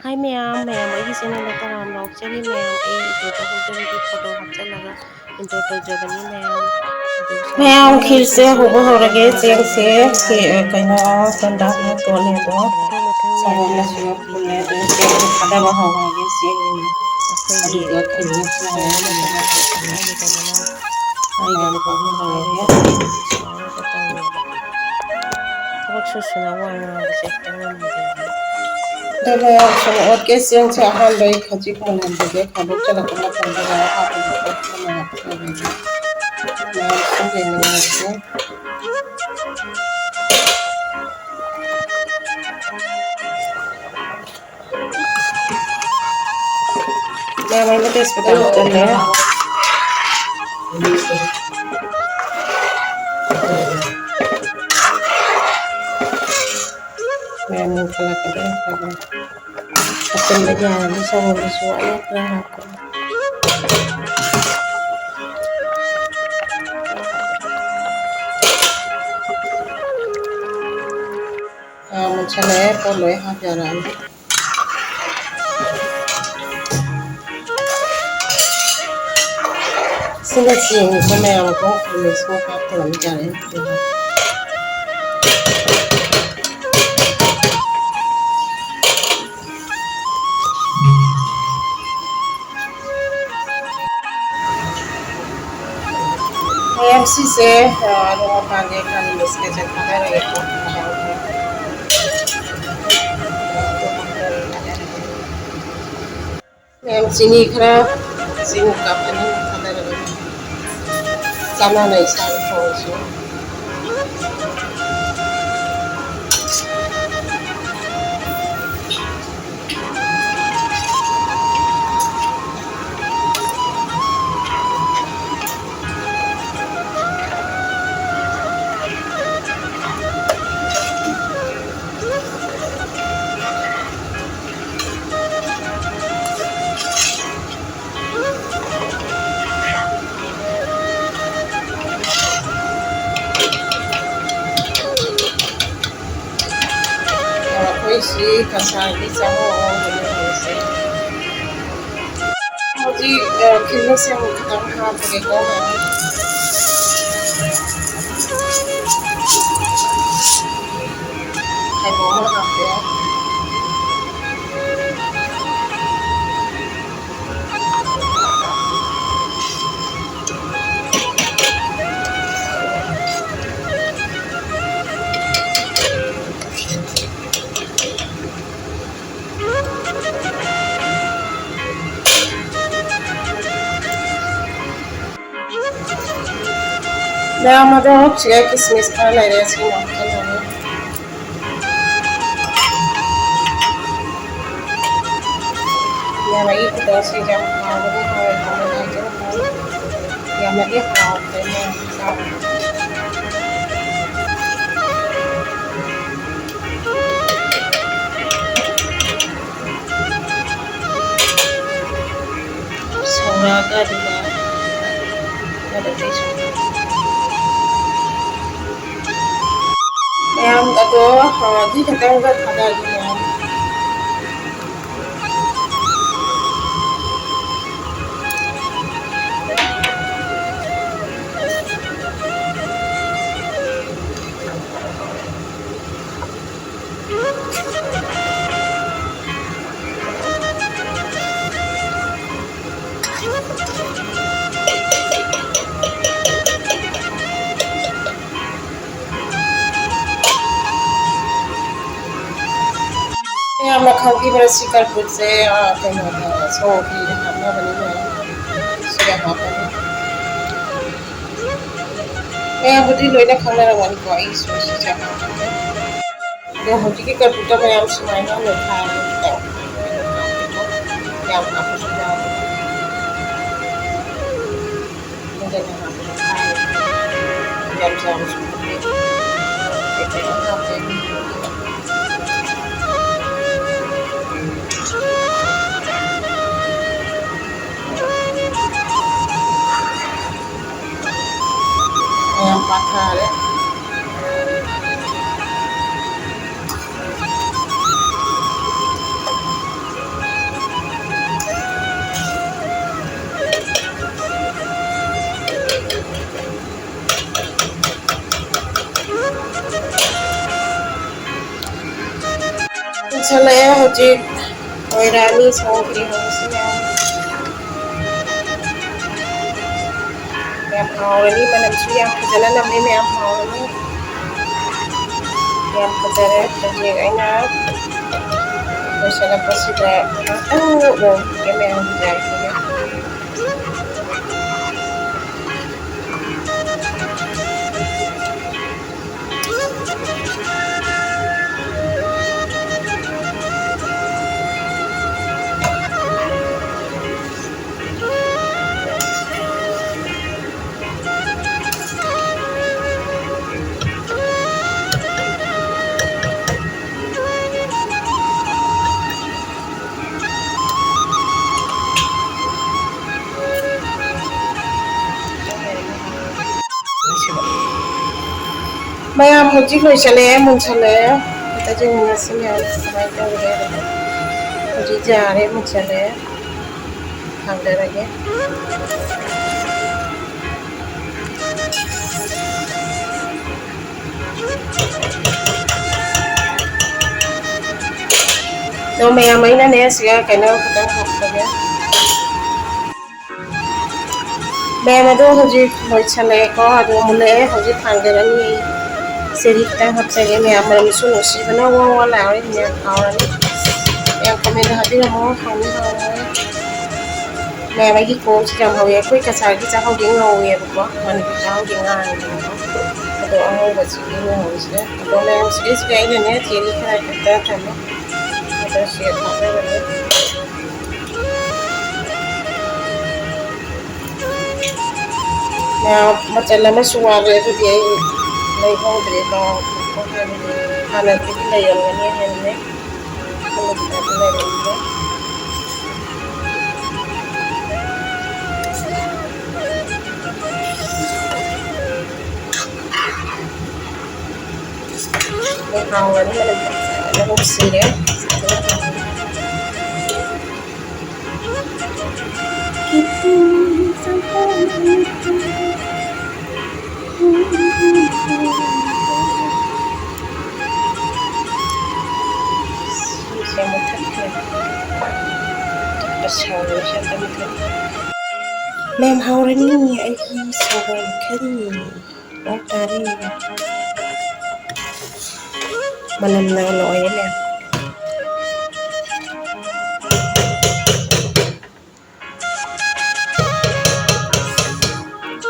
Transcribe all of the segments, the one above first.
ꯍꯥꯏ ꯃꯌꯥꯝ ꯑꯩꯒꯤ ꯆꯦꯅꯦꯜꯗ ꯇꯔꯥꯝ ꯂꯥꯎꯖꯔꯤ ꯃꯌꯥꯝ ꯑꯩ ꯏꯟꯇ꯭ꯔꯣ ꯇꯧꯍꯧꯗꯕꯒꯤ ꯐꯣꯇꯣ ꯍꯥꯞꯆꯤꯜꯂꯒ ꯏꯟꯇ꯭ꯔꯣ ꯇꯧꯖꯕꯅꯤ ꯃꯌꯥꯝ ꯑꯗꯨ ꯃꯌꯥꯝ ꯁꯥꯎꯕꯤꯒꯅꯨ ꯈꯤꯔꯁꯦ ꯈꯤꯔꯁꯤꯅ ꯍꯧꯕ ꯈꯤꯇꯪ ꯍꯧꯔꯒꯦ ꯍꯥꯞꯄꯅꯤ ꯆꯦꯡꯁꯦ ꯀꯩꯅꯣ ꯆꯦꯡꯁꯦ ꯀꯟꯗꯥꯅ ꯇꯣꯠꯂꯦ ꯑꯗꯣ ꯃꯊꯪ ꯃꯊꯪ ꯁꯪꯒꯣꯝꯅ ꯃꯦꯟꯕꯤꯌꯨ ꯁꯤꯒ ꯐꯨꯜꯂꯦ ꯃꯦꯟꯕꯤꯗ꯭ꯔꯤꯉꯩꯗ ꯑꯗꯣ ꯑꯩꯈꯣꯏꯒꯤ ꯆꯦꯡꯁꯦ ꯊꯥꯗꯕ ꯍꯧꯔꯒꯦ ꯆꯦꯡ ꯑꯩꯈꯣꯏꯒꯤ ꯑꯗꯨꯒ ꯈꯤꯔꯃꯤꯛꯁ ꯊꯣꯡꯕ ꯃꯇꯝꯗ ꯍꯦꯛꯇ ꯍꯥꯏꯒꯗꯕꯅ ꯍꯥꯏꯒꯗꯕꯕꯨ ꯍꯧꯕ ꯍꯧꯔꯒꯦ ꯍꯥꯏꯔꯣꯏꯗꯕ ꯑꯩꯈꯣꯏꯗꯤ ꯁꯥꯎꯔꯒ ꯇꯧꯋꯦꯕ ꯊꯕꯛ ꯁꯨꯅ ꯋꯥ ꯉꯥꯡꯕꯁꯦ ꯍꯦꯛꯇ ꯉꯝꯗꯦꯕ ꯑꯗꯨꯒ ꯁꯨꯝ ꯑꯣꯠꯀꯦ ꯆꯦꯡꯁꯦ ꯑꯍꯥꯟꯕ ꯑꯩ ꯈꯖꯤꯛ ꯃꯨꯜꯍꯟꯖꯒꯦ ꯊꯥꯗꯣꯛꯆꯔꯛꯄ ꯃꯇꯝꯗ ꯃꯌꯥꯝ ꯍꯥꯞꯄꯒ ꯑꯣꯠꯄꯅ ꯐꯔꯦꯅ ꯃꯌꯥꯝ ꯁꯨꯝ ꯌꯦꯡꯃꯤꯟꯅꯔꯁꯦ ꯃꯌꯥꯝ ꯑꯩꯅ ꯇꯦꯁꯄꯇꯥ ꯍꯥꯞꯆꯜꯂꯦ ꯃꯌꯥꯝ ꯃꯨꯟꯈꯠꯂꯛꯀꯗꯧꯔꯦ ꯈꯔ ꯍꯥꯞꯆꯤꯟꯕ ꯌꯥꯔꯅꯤ ꯁꯪꯒꯣꯝꯗꯨꯁꯨ ꯑꯩꯅ ꯈꯔ ꯍꯥꯞꯀꯅꯤ ꯃꯨꯟꯁꯜꯂꯛꯑꯦ ꯄꯣꯠ ꯂꯣꯏ ꯍꯥꯞ ꯌꯥꯔꯛꯑꯅꯤ ꯁꯤꯅ ꯆꯦꯡꯅꯤꯀꯣ ꯃꯌꯥꯝ ꯃꯤꯛꯁ ꯍꯥꯞꯇꯕꯅꯤ ꯌꯥꯔꯦ ꯃꯌꯥꯝ ꯁꯤꯁꯦ ꯑꯔꯣꯛ ꯃꯄꯥꯟꯁꯦ ꯈꯔ ꯃꯤꯛꯁꯀꯁꯦ ꯊꯥꯗꯔꯒꯦꯀꯣ ꯃꯌꯥꯝ ꯆꯤꯅꯤ ꯈꯔ ꯀꯞ ꯑꯅꯤꯃꯨꯛ ꯊꯥꯗꯔꯒ ꯆꯥꯟꯅꯅ ꯏꯁꯥꯒꯤ ꯊꯣꯡꯉꯁꯨ ꯑꯩꯈꯣꯏꯁꯤ ꯀꯁꯥꯔꯒꯤ ꯆꯥꯛꯍꯧ ꯑꯉꯧꯕꯅꯤ ꯍꯧꯖꯤꯛꯁꯦ ꯍꯧꯖꯤꯛ ꯈꯤꯔꯃꯤꯛꯁꯦ ꯑꯃꯨꯛ ꯈꯤꯇꯪ ꯍꯥꯞꯄꯒꯦꯀꯣ ꯃꯌꯥꯝ ꯈꯥꯏꯗꯣꯛ ꯑꯃ ꯍꯥꯞꯄꯦ ꯃꯌꯥꯝ ꯑꯗꯣ ꯁꯤꯗ ꯀꯤꯁꯃꯤꯁ ꯈꯔ ꯂꯩꯔꯦ ꯁꯤꯅ ꯍꯥꯞꯆꯜꯂꯅꯤ ꯃꯌꯥꯝ ꯑꯩꯒꯤ ꯈꯨꯇꯣꯡꯁꯦ ꯌꯥꯝ ꯍꯥꯎꯒꯅꯤ ꯍꯥꯎꯔꯣꯏꯗ꯭ꯔꯥ ꯍꯥꯏꯖꯔꯛꯑꯣ ꯌꯥꯝꯅꯗꯤ ꯍꯥꯎꯈ꯭ꯔꯦ ꯃꯌꯥꯝ ꯆꯥꯕꯗ ꯁꯧꯔꯛꯑꯒ ꯑꯗꯨꯒ ꯃꯌꯥꯝ ꯑꯗꯣ ꯑꯗꯨ ꯈꯛꯇꯪꯒ ꯊꯥꯗꯔꯒꯦ ꯃꯌꯥꯝ ꯃꯌꯥꯝꯅ ꯈꯪꯕꯤꯕ꯭ꯔꯥ ꯁꯤ ꯀꯔꯄꯨꯔꯁꯦ ꯀꯩꯅꯣꯗ ꯁꯣꯒꯤꯗ ꯍꯥꯞꯅꯕꯅꯤ ꯃꯌꯥꯝ ꯁꯤꯗ ꯍꯥꯞꯄꯅꯤ ꯃꯌꯥꯝꯕꯨꯗꯤ ꯂꯣꯏꯅ ꯈꯪꯅꯔꯝꯒꯅꯤꯀꯣ ꯑꯩꯒꯤꯁꯨ ꯁꯤꯁꯦ ꯍꯥꯞꯄꯅꯤ ꯑꯗꯣ ꯍꯧꯖꯤꯛꯀꯤ ꯀꯔꯄꯨꯔꯗ ꯃꯌꯥꯝ ꯁꯨꯃꯥꯏꯅ ꯅꯣꯏꯈꯥꯏꯔꯒ ꯈꯤꯇꯪ ꯑꯣꯏꯅ ꯍꯥꯞꯄꯦꯀꯣ ꯌꯥꯝ ꯍꯥꯞꯄꯁꯨ ꯌꯥꯎꯕꯅꯤ ꯃꯨꯟꯗꯅ ꯍꯥꯞꯄꯁꯨ ꯀꯥꯏꯌꯦꯕ ꯌꯥꯝ ꯆꯥꯎꯕꯁꯨ ꯐꯠꯇꯦ ꯈꯤꯇꯪ ꯍꯥꯞꯄꯦ ꯃꯌꯥꯝ ꯄꯥꯊꯔꯦ ꯃꯨꯟꯁꯜꯂꯛꯑꯦ ꯍꯧꯖꯤꯛ ꯑꯣꯏꯔꯛꯑꯅꯤ ꯁꯧꯒ꯭ꯔꯤ ꯍꯧꯕꯁꯤ ꯌꯥꯝ ꯍꯥꯎꯔꯅꯤ ꯃꯅꯝꯁꯨ ꯌꯥꯝ ꯐꯖꯅ ꯅꯝꯃꯦ ꯃꯌꯥꯝ ꯍꯥꯎꯔꯅꯤ ꯌꯥꯝ ꯐꯖꯔꯦ ꯍꯧꯖꯤꯛ ꯑꯩꯅ ꯂꯣꯏꯁꯤꯜꯂꯛꯄꯁꯤꯗ ꯉꯥꯛꯇꯪ ꯂꯣꯡꯈꯤꯒꯦ ꯃꯌꯥꯝ ꯌꯥꯏꯈꯤꯒꯦ ꯃꯌꯥꯝ ꯍꯧꯖꯤꯛ ꯂꯣꯏꯁꯤꯜꯂꯛꯑꯦ ꯃꯨꯟꯁꯜꯂꯛꯑꯦ ꯑꯝꯇ ꯌꯦꯡꯃꯤꯟꯅꯁꯤ ꯃꯌꯥꯝ ꯀꯃꯥꯏꯅ ꯇꯧꯔꯦ ꯍꯥꯏꯕꯗꯣ ꯍꯧꯖꯤꯛ ꯌꯥꯔꯦ ꯃꯨꯟꯁꯜꯂꯛꯑꯦ ꯊꯥꯡꯗꯔꯒꯦ ꯑꯗꯣ ꯃꯌꯥꯝ ꯑꯩꯅꯅꯦ ꯁꯤꯒ ꯀꯩꯅꯣ ꯈꯤꯇꯪ ꯍꯥꯞꯄꯒꯦ ꯃꯌꯥꯝ ꯑꯗꯣ ꯍꯧꯖꯤꯛ ꯂꯣꯏꯁꯜꯂꯛꯑꯦꯀꯣ ꯑꯗꯣ ꯃꯨꯜꯂꯛꯑꯦ ꯍꯧꯖꯤꯛ ꯊꯥꯡꯗꯔꯅꯤ ꯑꯩ ꯆꯦꯔꯤ ꯈꯤꯇꯪ ꯍꯥꯞꯆꯒꯦ ꯃꯌꯥꯝ ꯃꯅꯝꯁꯨ ꯅꯨꯡꯁꯤꯕꯅ ꯋꯥ ꯋꯥ ꯂꯥꯎꯔꯦ ꯃꯌꯥꯝ ꯍꯥꯎꯔꯅꯤ ꯃꯌꯥꯝ ꯀꯃꯦꯟꯗ ꯍꯥꯏꯕꯤꯔꯝꯃꯣ ꯍꯥꯎꯅꯤ ꯍꯥꯎꯔꯣꯏ ꯃꯌꯥꯝ ꯑꯩꯒꯤ ꯀꯣꯝꯁꯤ ꯌꯥꯝ ꯍꯧꯋꯦ ꯑꯩꯈꯣꯏ ꯀꯁꯥꯔꯒꯤ ꯆꯥꯛꯍꯥꯎꯗꯤ ꯉꯧꯋꯦꯕꯀꯣ ꯃꯅꯤꯄꯨꯔ ꯆꯥꯛꯍꯥꯎꯗꯤ ꯉꯥꯡꯉꯦꯗꯅꯀꯣ ꯑꯗꯣ ꯑꯉꯧꯕꯁꯤꯒꯤ ꯉꯧꯍꯧꯔꯤꯁꯤꯅ ꯑꯗꯣ ꯃꯌꯥꯝ ꯁꯤꯗꯩꯁꯤꯗ ꯑꯩꯅꯅꯦ ꯆꯦꯔꯤ ꯈꯔ ꯈꯛꯇ ꯊꯝꯃꯦ ꯑꯗꯣ ꯁꯦꯠ ꯍꯥꯞꯅꯕꯅꯦ ꯃꯌꯥꯝ ꯃꯆꯜ ꯑꯃꯁꯨ ꯋꯥꯠꯂꯦ ꯑꯗꯨꯗꯤ ꯑꯩ ꯂꯩꯍꯧꯗ꯭ꯔꯦ ꯀꯥꯎꯊꯣꯛꯄ ꯍꯥꯏꯕꯗꯤ ꯍꯥꯟꯅꯗꯒꯤ ꯂꯩꯔꯝꯒꯅꯤ ꯍꯥꯏꯕꯅꯦ ꯈꯜꯂꯨꯕꯗ ꯑꯗꯨ ꯂꯩꯔꯝꯗ꯭ꯔꯦ ꯍꯥꯎꯔꯅꯤ ꯃꯅꯝ ꯐꯖꯅ ꯅꯨꯡꯁꯤꯔꯦ ꯐꯖꯅ ꯍꯥꯎꯔꯅꯤ ꯁꯤꯁꯦ ꯃꯨꯊꯠꯈ꯭ꯔꯦ ꯃꯨꯊꯠꯄ ꯁꯥꯎꯔꯤꯁꯦ ꯑꯝꯇ ꯃꯨꯊꯠꯈ꯭ꯔꯦ ꯃꯌꯥꯝ ꯍꯥꯎꯔꯅꯤ ꯑꯩꯒꯤ ꯁꯒꯣꯜ ꯈꯔꯤ ꯑꯣ ꯇꯥꯔꯦ ꯃꯅꯝꯅ ꯂꯣꯏꯔꯦ ꯃꯌꯥꯝ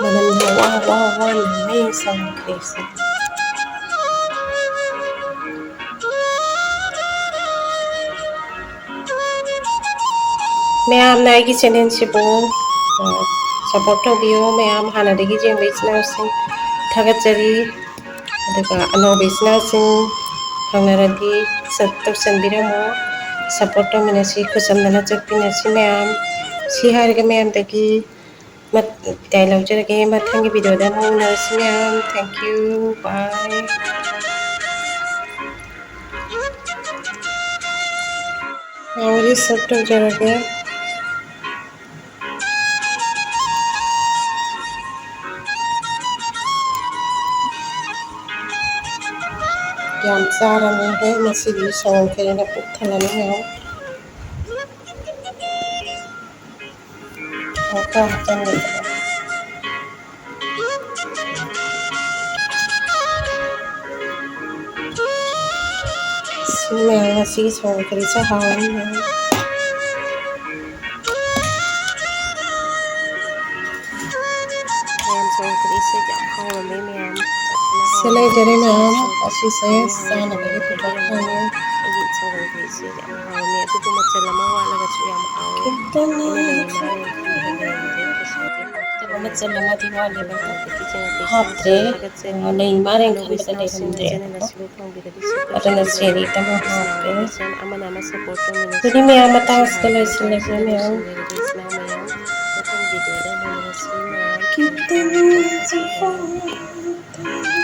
ꯃꯅꯝꯅ ꯋꯥ ꯋꯥ ꯋꯥ ꯅꯝꯃꯦ ꯁꯧꯒ꯭ꯔꯤꯁꯦ ꯃꯌꯥꯝꯅ ꯑꯩꯒꯤ ꯆꯦꯅꯦꯜꯁꯤꯕꯨ ꯁꯞꯄꯣꯔꯠ ꯇꯧꯕꯤꯌꯣ ꯃꯌꯥꯝ ꯍꯥꯟꯅꯗꯒꯤ ꯌꯦꯡꯕ ꯏꯆꯤꯜ ꯏꯅꯥꯎꯁꯤꯡ ꯊꯥꯒꯠꯆꯔꯤ ꯑꯗꯨꯒ ꯑꯅꯧꯕ ꯏꯆꯤꯜ ꯏꯅꯥꯎꯁꯤꯡ ꯐꯪꯅꯔꯗꯤ ꯇꯧꯁꯟꯕꯤꯔꯝꯃꯣ ꯁꯞꯄꯣꯔꯠ ꯇꯧꯃꯤꯟꯅꯁꯤ ꯈꯨꯠꯁꯝꯅꯅ ꯆꯠꯃꯤꯟꯅꯁꯤ ꯃꯌꯥꯝ ꯁꯤ ꯍꯥꯏꯔꯒ ꯃꯌꯥꯝꯗꯒꯤ ꯕꯤꯗꯥꯏ ꯂꯧꯖꯔꯒꯦ ꯃꯊꯪꯒꯤ ꯚꯤꯗꯤꯑꯣꯗ ꯑꯃꯨꯛ ꯎꯅꯔꯁꯤ ꯃꯌꯥꯝ ꯊꯦꯡꯛ ꯌꯨ ꯕꯥꯏ ꯍꯧꯖꯤꯛ ꯁꯔꯚ ꯇꯧꯖꯔꯒꯦ ꯌꯥꯝ ꯆꯥꯔꯅꯤꯍꯦ ꯉꯁꯤꯗꯤ ꯁꯒꯣꯜ ꯈꯔꯤꯅ ꯄꯨꯛ ꯊꯜꯂꯅꯤ ꯃꯌꯥꯝ ꯈꯔ ꯍꯥꯞꯆꯟꯒꯦ ꯁꯤ ꯃꯌꯥꯝ ꯉꯁꯤꯒꯤ ꯁꯒꯣꯜ ꯈꯔꯤꯁꯦ ꯍꯥꯎꯔꯅꯤ ꯃꯌꯥꯝ ꯃꯌꯥꯝ ꯁꯧꯒ꯭ꯔꯤꯁꯦ ꯌꯥꯝ ꯍꯥꯎꯔꯝꯃꯦ ꯃꯌꯥꯝ ꯆꯠꯄꯅ ꯁꯤ ꯍꯥꯎꯔꯝꯃꯦ ꯂꯩꯖꯔꯦ ꯃꯌꯥꯝ ꯏꯆꯦꯅꯁꯨ ꯑꯁꯤꯁꯦ ꯍꯥꯎꯅꯤ ꯍꯥꯎꯅꯤ ꯆꯥꯅꯕꯒꯤ ꯀꯃꯦꯟꯗ ꯍꯥꯏꯕꯤꯔꯝꯃꯣ ꯄꯨꯊꯣꯛꯈ꯭ꯔꯅꯤ ꯑꯩꯒꯤ ꯁꯧꯒ꯭ꯔꯤꯁꯦ ꯌꯥꯝ ꯍꯥꯎꯔꯝꯃꯦ ꯑꯗꯨꯕꯨ ꯃꯆꯜ ꯑꯃ ꯋꯥꯠꯂꯒꯁꯨ ꯌꯥꯝ ꯍꯥꯎꯋꯦ ꯈꯤꯇꯪ ꯑꯩꯅ ꯂꯩꯔꯤ ꯃꯔꯥꯡ ꯈꯪꯗꯕ ꯂꯩꯔꯝꯗ꯭ꯔꯦ ꯀꯩꯁꯨꯗꯤ ꯍꯥꯞꯇ꯭ꯔꯦ ꯃꯆꯜ ꯃꯌꯥꯝ ꯑꯃꯗꯤ ꯑꯗꯣ ꯋꯥꯠꯂꯦꯕ ꯍꯥꯟꯅꯗꯒꯤ ꯆꯪꯉꯛꯄ ꯏꯆꯤꯜ ꯍꯥꯞꯇ꯭ꯔꯦ ꯏꯅꯥꯎꯁꯤꯡ ꯊꯥꯒꯠꯆꯔꯤ ꯂꯩ ꯃꯥꯜꯂꯦꯅ ꯑꯅꯧꯕ ꯏꯆꯤꯜ ꯈꯟꯕꯗ ꯏꯅꯥꯎꯁꯤꯡꯅ ꯆꯦꯅꯦꯜ ꯂꯩꯔꯝꯗ꯭ꯔꯦꯕꯀꯣ ꯑꯁꯤꯕꯨ ꯐꯪꯕꯤꯔꯗꯤ ꯁꯞꯁꯀ꯭ꯔꯥꯏꯞ ꯑꯗꯨꯅ ꯇꯧꯕꯤꯔꯝꯃꯣ ꯆꯦꯔꯤ ꯑꯃ ꯍꯥꯞꯄꯦ ꯏꯁꯅꯥꯎ ꯃꯁꯦꯟ ꯑꯃꯅ ꯑꯃ ꯁꯞꯄꯣꯔꯠ ꯇꯧꯃꯤꯟꯅꯁꯤ ꯑꯗꯨꯗꯤ ꯃꯌꯥꯝ ꯉꯁꯤ ꯃꯇꯥꯡ ꯑꯁꯤꯗ ꯍꯥꯏꯔꯤꯕ ꯂꯣꯏꯁꯤꯜꯂꯒꯦ ꯃꯇꯥꯡꯁꯤꯗ ꯃꯌꯥꯝ ꯂꯣꯏꯁꯤꯟꯖꯔꯒꯦ ꯏꯆꯤꯟ ꯃꯌꯥꯝ ꯃꯊꯪ ꯚꯤꯗꯤꯑꯣꯗ ꯑꯃꯨꯛ ꯎꯅꯔꯁꯤ ꯃꯌꯥꯝ ꯊꯦꯡꯛ ꯌꯨ कितनी ꯊꯦꯡꯛ ꯌꯨ सफाई